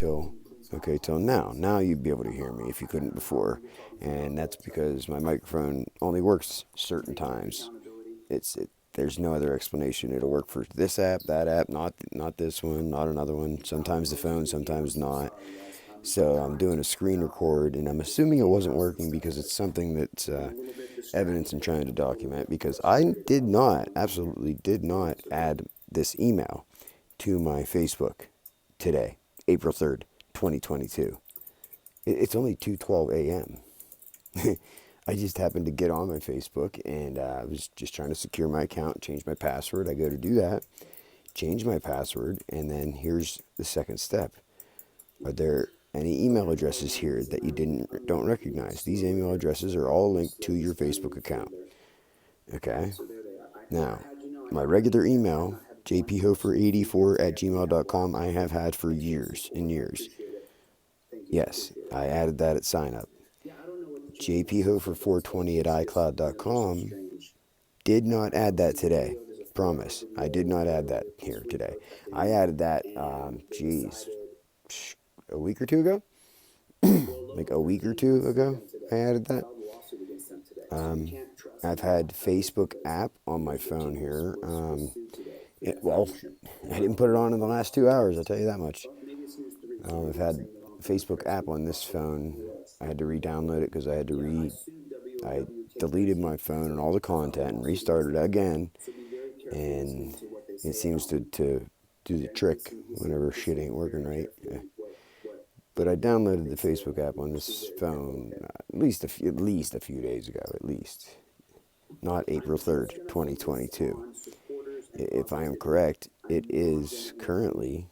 till now. Now you'd be able to hear me if you couldn't before, and that's because my microphone only works certain times. There's no other explanation. It'll work for this app, that app, not this one, not another one. Sometimes the phone, sometimes not. So I'm doing a screen record, and I'm assuming it wasn't working because it's something that's evidence I'm trying to document. Because I absolutely did not add this email to my Facebook today, April 3rd, 2022. It's only 2:12 a.m. I just happened to get on my Facebook, and I was just trying to secure my account, change my password. I go to do that, change my password, and then here's the second step. Are there any email addresses here that you don't recognize? These email addresses are all linked to your Facebook account. Okay? Now, my regular email, jphofer84@gmail.com, I have had for years and years. Yes, I added that at sign up. jphofer420@icloud.com, did not add that today. Promise. I did not add that here today. I added that, a week or two ago? Like a week or two ago, I added that. I've had Facebook app on my phone here. Well, I didn't put it on in the last 2 hours, I'll tell you that much. I've had Facebook app on this phone. I had to re-download it because I deleted my phone and all the content and restarted again. And it seems to do the trick whenever shit ain't working right. But I downloaded the Facebook app on this phone at least a few days ago, at least. Not April 3rd, 2022. If I am correct, it is currently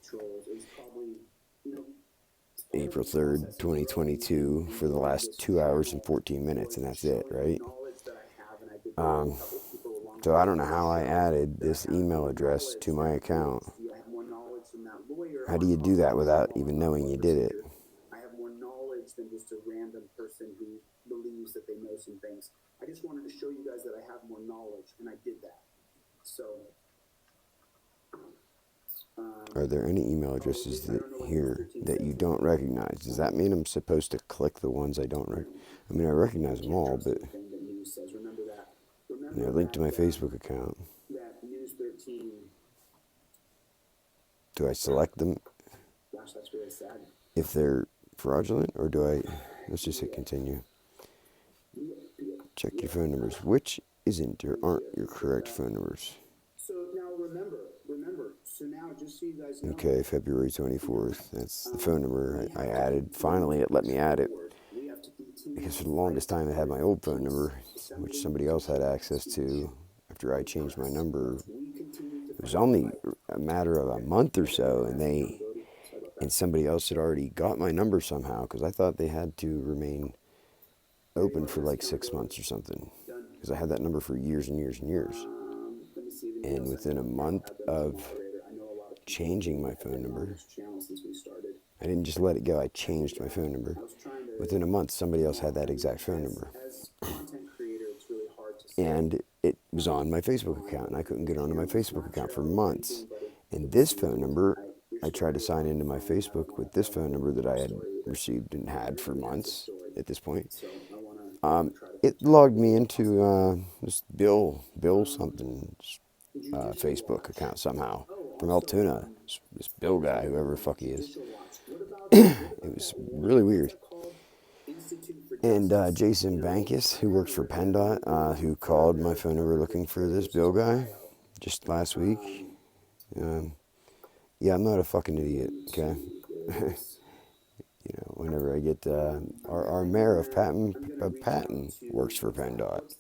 April 3rd, 2022 for the last 2 hours and 14 minutes, and that's it, right? So I don't know how I added this email address to my account. How do you do that without even knowing you did it? I have more knowledge than just a random person who believes that they know some things. I just wanted to show you guys that I have more knowledge, and I did that. So, are there any email addresses here that you don't recognize? Does that mean I'm supposed to click the ones I don't recognize? I mean, I recognize them all, but they're linked to my Facebook account. Do I select them if they're fraudulent, or do I, let's just hit continue. Check your phone numbers. Which isn't or aren't your correct phone numbers? So now remember, so now just so you guys know. Okay, February 24th. That's the phone number I added. Finally, it let me add it. Because for the longest time, I had my old phone number, which somebody else had access to after I changed my number. It was only a matter of a month or so, and somebody else had already got my number somehow, because I thought they had to remain open for like 6 months or something, because I had that number for years and years and years. And within a month of changing my phone number, I didn't just let it go, I changed my phone number. Within a month, somebody else had that exact phone number. And it was on my Facebook account, and I couldn't get onto my Facebook account for months. And this phone number, I tried to sign into my Facebook with this phone number that I had received and had for months at this point. It logged me into this Bill something's Facebook account somehow from Altoona. This Bill guy, whoever the fuck he is. It was really weird. And Jason Bankus, who works for PennDOT, who called my phone number looking for this Bill guy just last week. Yeah, I'm not a fucking idiot, okay? You know, whenever I get our mayor of Patton works for PennDOT,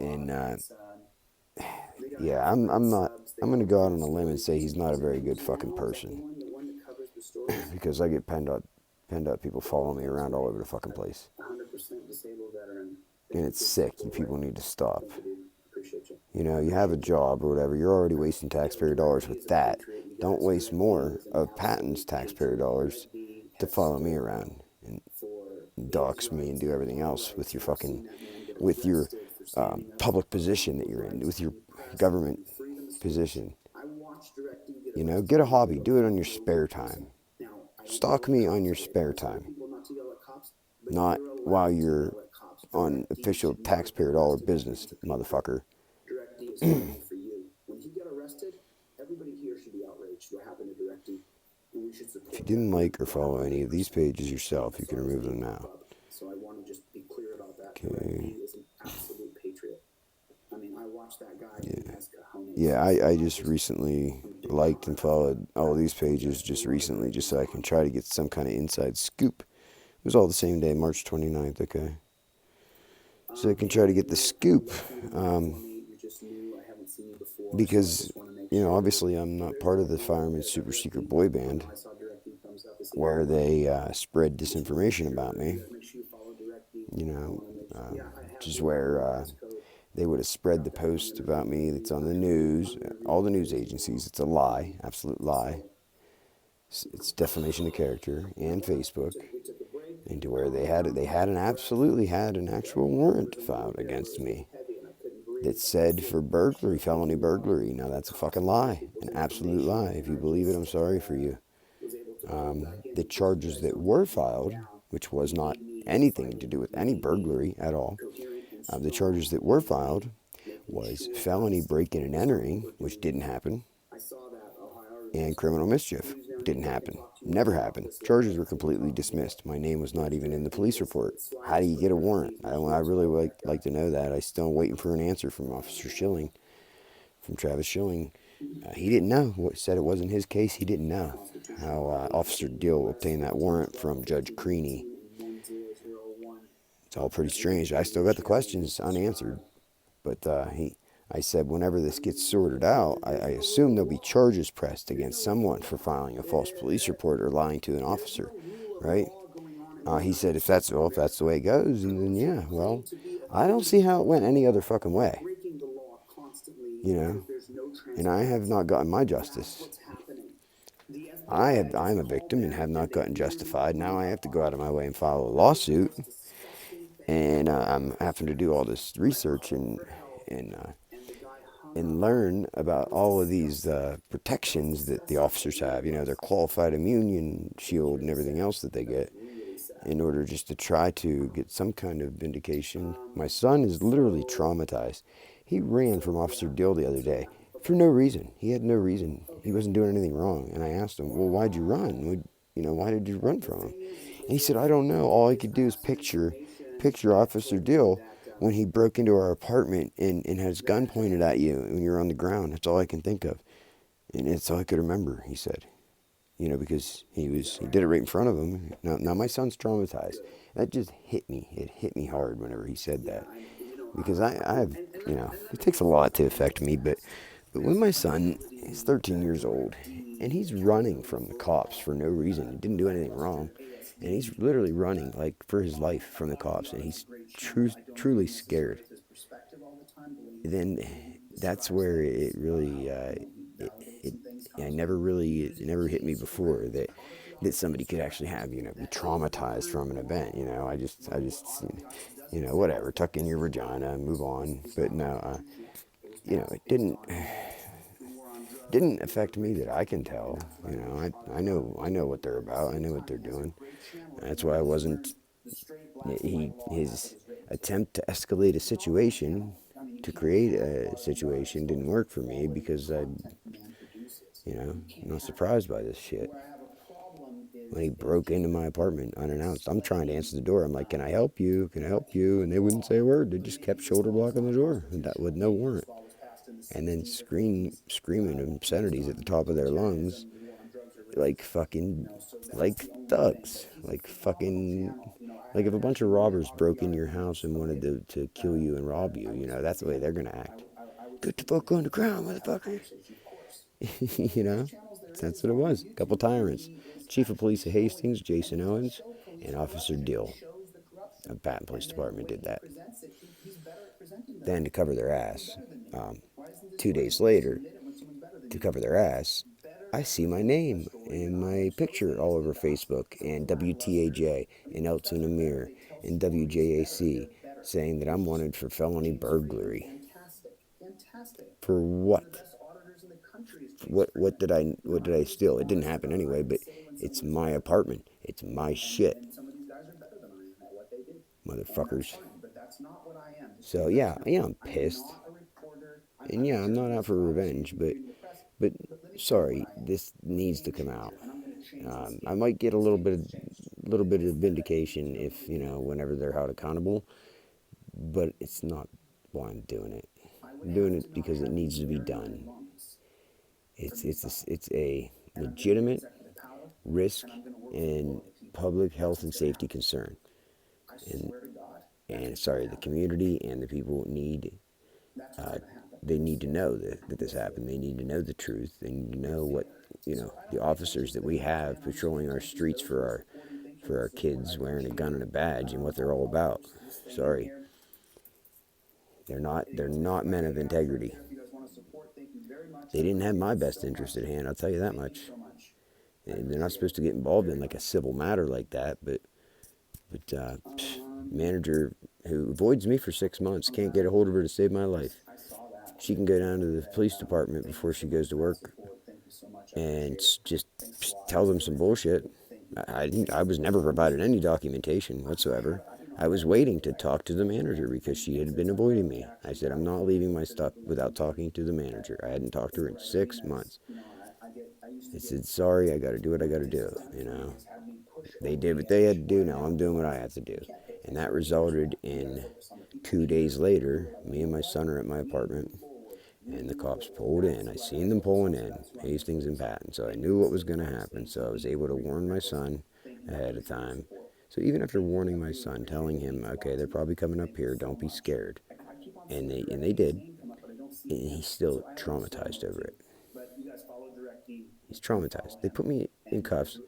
and yeah, I'm gonna go out on a limb and say he's not a very good fucking person, because I get PennDOT people follow me around all over the fucking place, and it's sick. You people need to stop. You know, you have a job or whatever, you're already wasting taxpayer dollars with that. Don't waste more of Patton's taxpayer dollars to follow me around and dox me and do everything else with your public position that you're in, with your government position. You know, get a hobby, do it on your spare time. Stalk me on your spare time, not while you're on official taxpayer dollar business, motherfucker. If you didn't like or follow any of these pages yourself, you can remove them now. Okay. Yeah. Yeah, I just recently liked and followed all these pages just recently just so I can try to get some kind of inside scoop. It was all the same day, March 29th, okay? So I can try to get the scoop. Because, obviously I'm not part of the Fireman's Super Secret Boy Band where they spread disinformation about me, you know, which is where they would have spread the post about me that's on the news, all the news agencies. It's a lie, absolute lie. It's defamation of character and Facebook, and to where they had an actual warrant filed against me that said for burglary, felony burglary. Now that's a fucking lie, an absolute lie. If you believe it, I'm sorry for you. The charges that were filed, which was not anything to do with any burglary at all, the charges that were filed was felony break-in and entering, which didn't happen, and criminal mischief. Didn't happen. Never happened. Charges were completely dismissed. My name was not even in the police report. How do you get a warrant? I really like to know that. I still am waiting for an answer from Officer Schilling, from Travis Schilling. He didn't know. Said it wasn't his case. He didn't know how Officer Dill obtained that warrant from Judge Creaney. It's all pretty strange. I still got the questions unanswered, but I said whenever this gets sorted out, I assume there'll be charges pressed against someone for filing a false police report or lying to an officer, right? He said if that's the way it goes, then yeah, well, I don't see how it went any other fucking way, you know. And I have not gotten my justice. I'm a victim and have not gotten justified. Now I have to go out of my way and file a lawsuit, and I'm having to do all this research and and learn about all of these protections that the officers have. Their qualified immune shield and everything else that they get in order just to try to get some kind of vindication. My son is literally traumatized. He ran from Officer Dill the other day for no reason. He had no reason. He wasn't doing anything wrong. And I asked him, well, why'd you run? Why did you run from him? And he said, I don't know. All I could do is picture Officer Dill when he broke into our apartment and had his gun pointed at you when you were on the ground. That's all I can think of. And it's all I could remember, he said. Because he did it right in front of him. Now my son's traumatized. That just hit me. It hit me hard whenever he said that. Because I have, it takes a lot to affect me, but when my son is 13 years old and he's running from the cops for no reason, he didn't do anything wrong, and he's literally running like for his life from the cops, and he's truly scared, then that's where it really it it never hit me before that somebody could actually have be traumatized from an event. I just whatever, tuck in your vagina and move on. But no, it didn't affect me that I can tell. I know what they're about. I know what they're doing. That's why I wasn't. His attempt to escalate a situation, to create a situation, didn't work for me because I'm not surprised by this shit. When he broke into my apartment unannounced, I'm trying to answer the door. I'm like, "Can I help you? Can I help you?" And they wouldn't say a word. They just kept shoulder blocking the door with no warrant, and then screaming obscenities at the top of their lungs, like fucking, like thugs, like fucking, like if a bunch of robbers broke in your house and wanted to kill you and rob you, that's the way they're gonna act. Get the fuck on the ground, motherfucker. you know, that's what it was. A couple tyrants. Chief of Police of Hastings, Jason Owens, and Officer Dill of Patton Police Department did that. Then to cover their ass, 2 days later, to cover their ass, I see my name and my picture all over Facebook and WTAJ and Elton Amir and WJAC saying that I'm wanted for felony burglary. For what? what did I steal? It didn't happen anyway, but it's my apartment. It's my shit, motherfuckers. So yeah, yeah, I'm pissed, and yeah, I'm not out for revenge, but sorry, this needs to come out. I might get a little bit of vindication if whenever they're held accountable, but it's not why I'm doing it. I'm doing it because it needs to be done. It's a legitimate risk and public health and safety concern, and sorry, the community and the people uh, they need to know that this happened. They need to know the truth. They need to know what the officers that we have patrolling our streets for our kids wearing a gun and a badge and what they're all about. Sorry, they're not men of integrity. They didn't have my best interest at hand. I'll tell you that much. And they're not supposed to get involved in like a civil matter like that. But manager who avoids me for 6 months can't get a hold of her to save my life. She can go down to the police department before she goes to work and just tell them some bullshit. I was never provided any documentation whatsoever. I was waiting to talk to the manager because she had been avoiding me. I said, I'm not leaving my stuff without talking to the manager. I hadn't talked to her in 6 months. I said, sorry, I got to do what I got to do. They did what they had to do. Now I'm doing what I have to do. And that resulted in 2 days later, me and my son are at my apartment, and the cops pulled in. I seen them pulling in, Hastings and Patton, so I knew what was going to happen. So I was able to warn my son ahead of time. So even after warning my son, telling him, okay, they're probably coming up here, don't be scared, and they did, and he's still traumatized over it. He's traumatized. They put me in cuffs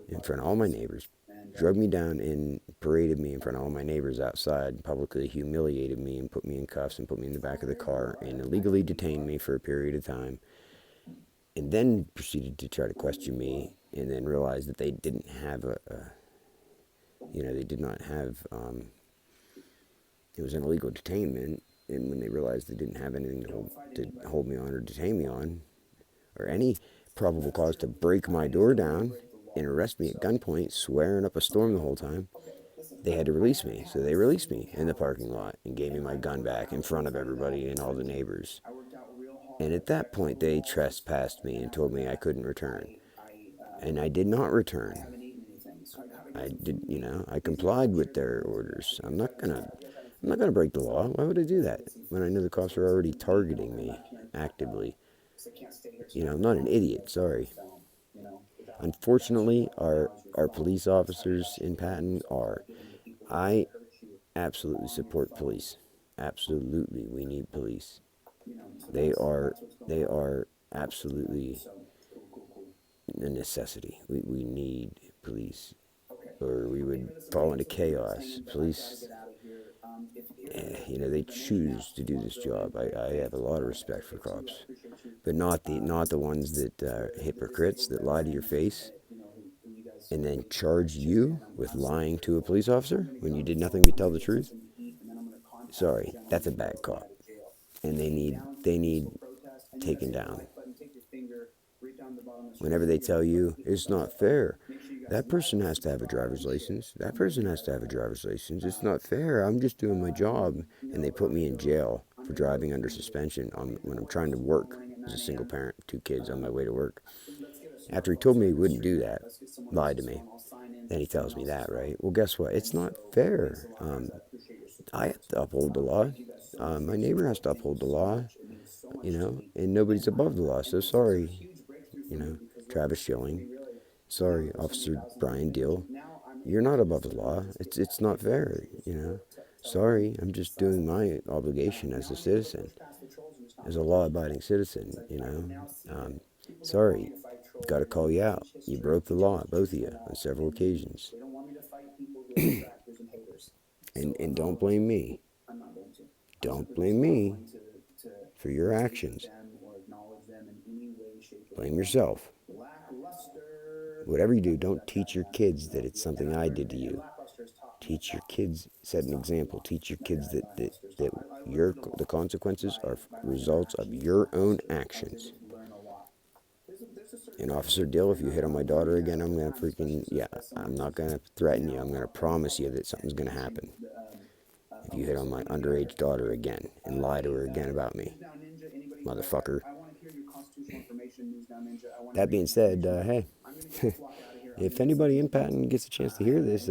in front of all my neighbors, drug me down and paraded me in front of all my neighbors outside, publicly humiliated me and put me in cuffs and put me in the back of the car and illegally detained me for a period of time, and then proceeded to try to question me, and then realized that they didn't have they did not have, it was an illegal detainment, and when they realized they didn't have anything to hold me on or detain me on, or any probable cause to break my door down and arrest me at gunpoint, swearing up a storm the whole time, they had to release me. So they released me in the parking lot and gave me my gun back in front of everybody and all the neighbors. And at that point, they trespassed me and told me I couldn't return. And I did not return. I complied with their orders. I'm not gonna break the law. Why would I do that when I know the cops are already targeting me actively? I'm not an idiot. Sorry. Unfortunately, our police officers in Patton are. I absolutely support police. Absolutely, we need police. They are absolutely a necessity. We need police, or we would fall into chaos. Police, they choose to do this job. I have a lot of respect for cops, but not the ones that hypocrites that lie to your face and then charge you with lying to a police officer when you did nothing but tell the truth. Sorry, that's a bad cop, and they need taken down. Whenever they tell you it's not fair, that person has to have a driver's license. That person has to have a driver's license. It's not fair. I'm just doing my job, and they put me in jail for driving under suspension when I'm trying to work as a single parent, 2 kids on my way to work. After he told me he wouldn't do that, lied to me. Then he tells me that, right? Well, guess what? It's not fair. I have to uphold the law. My neighbor has to uphold the law, and nobody's above the law. So sorry, Travis Schilling. Sorry, Officer Brian Deal. You're not above the law. It's not fair. Sorry, I'm just doing my obligation as a citizen, as a law-abiding citizen. Sorry, got to call you out. You broke the law, both of you, on several occasions, and don't blame me. Don't blame me for your actions. Blame yourself. Whatever you do, don't teach your kids that it's something I did to you. Teach your kids, set an example. Teach your kids that the consequences are results of your own actions. And Officer Dill, if you hit on my daughter again, I'm gonna freaking, yeah, I'm not gonna threaten you. I'm gonna promise you that something's gonna happen. If you hit on my underage daughter again and lie to her again about me, motherfucker. That being said, hey, if anybody in Patton gets a chance to hear this,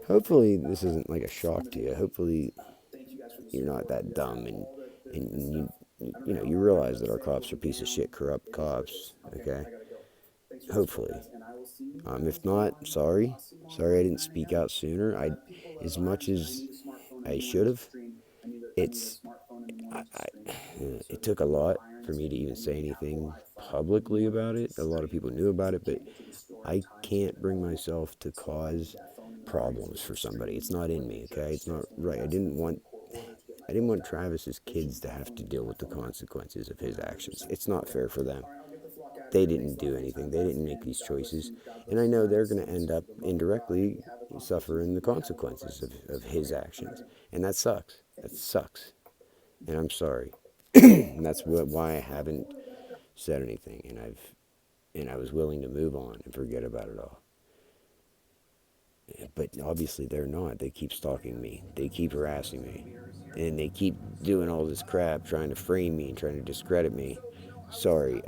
hopefully this isn't like a shock to you. Hopefully you're not that dumb and you know you realize that our cops are piece of shit, corrupt cops. Okay, hopefully. If not, sorry I didn't speak out sooner. I, as much as I should have, it's it took a lot for me to even say anything publicly about it. A lot of people knew about it, but I can't bring myself to cause problems for somebody. It's not in me, okay? It's not right. I didn't want Travis's kids to have to deal with the consequences of his actions. It's not fair for them. They didn't do anything. They didn't make these choices. And I know they're going to end up indirectly suffering the consequences of his actions. And that sucks. That sucks. And I'm sorry. And that's why I haven't said anything. And I was willing to move on and forget about it all. But obviously they're not. They keep stalking me. They keep harassing me. And they keep doing all this crap, trying to frame me and trying to discredit me. Sorry,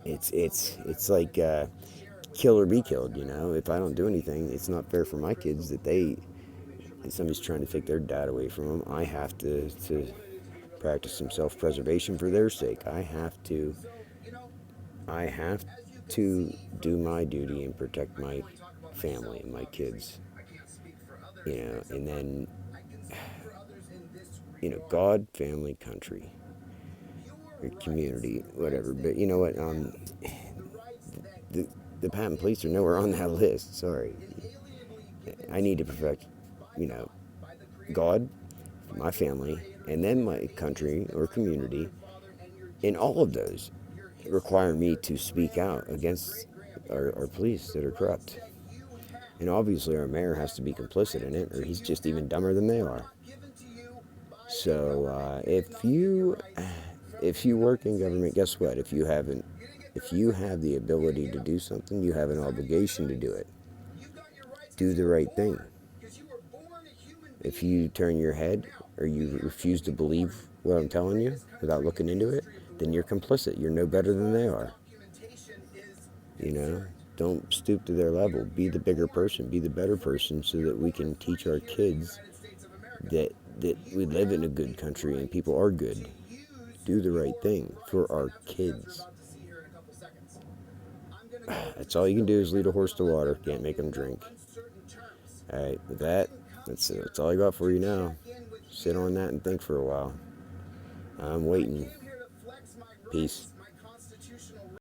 it's like kill or be killed. You know, if I don't do anything, it's not fair for my kids that somebody's trying to take their dad away from them. I have to practice some self-preservation for their sake. I have to do my duty and protect my family and my kids. You know, and then God, family, country, or community, whatever. But you know what? The the Patton police are nowhere on that list. Sorry, I need to protect, you know, God, my family, and then my country or community, and all of those require me to speak out against our police that are corrupt. And obviously, our mayor has to be complicit in it, or he's just even dumber than they are. So if you work in government, guess what? If you have the ability to do something, you have an obligation to do it. Do the right thing. If you turn your head or you refuse to believe what I'm telling you without looking into it, then you're complicit. You're no better than they are. You know, don't stoop to their level. Be the bigger person. Be the better person, so that we can teach our kids that we live in a good country and people are good. Do the right thing for our kids. That's all you can do is lead a horse to water. Can't make them drink. All right, with that, that's all I got for you now. Sit on that and think for a while. I'm waiting. Peace.